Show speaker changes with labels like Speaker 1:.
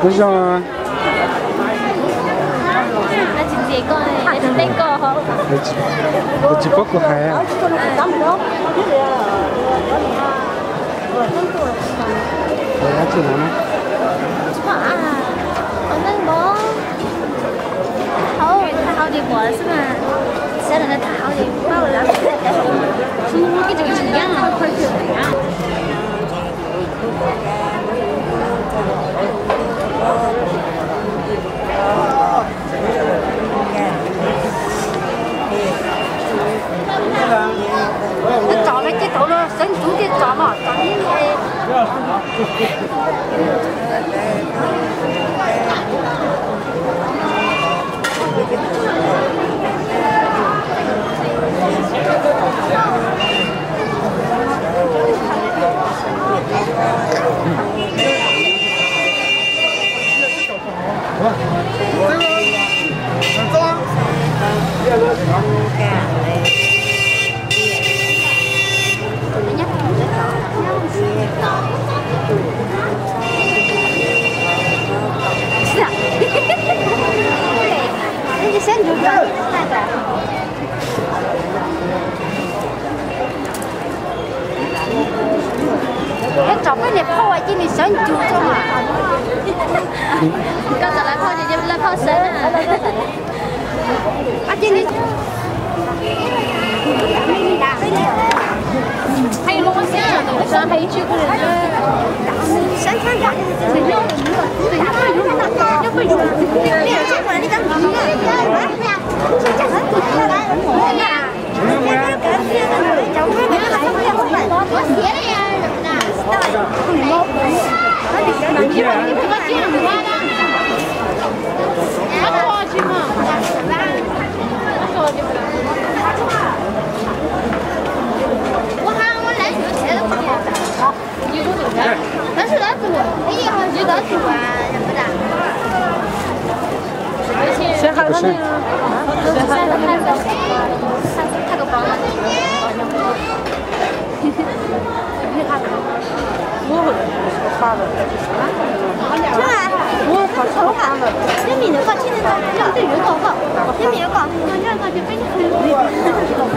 Speaker 1: 为什么？
Speaker 2: 那姐姐讲的，那是那个好。
Speaker 1: 我只不过还啊。我要去哪呢？
Speaker 2: 啊，反正我好的过是嘛？现在太好的包了，跟这个一样啊，快去啊！nó
Speaker 3: trò cái đầu nó sinh chú cái trò mà trò như thế是啊，那就先就这样，看着。cái trò cái đẹp hoa chứ mình sáng chụp cho mà
Speaker 2: 刚才来泡姐姐来泡神啊！
Speaker 3: 啊，这里
Speaker 2: 还有龙虾，龙虾还有几个人呢？
Speaker 3: 三千家对要不有你有这个你当主但是那是我，哎呀，你那是我，不然。
Speaker 1: 先喊他那个，
Speaker 2: 先喊他那个，他个包了。你看，
Speaker 1: 我发的，我发超发的。
Speaker 3: 你明天搞，今天搞，要对月搞搞，你明天搞，我这个就非常。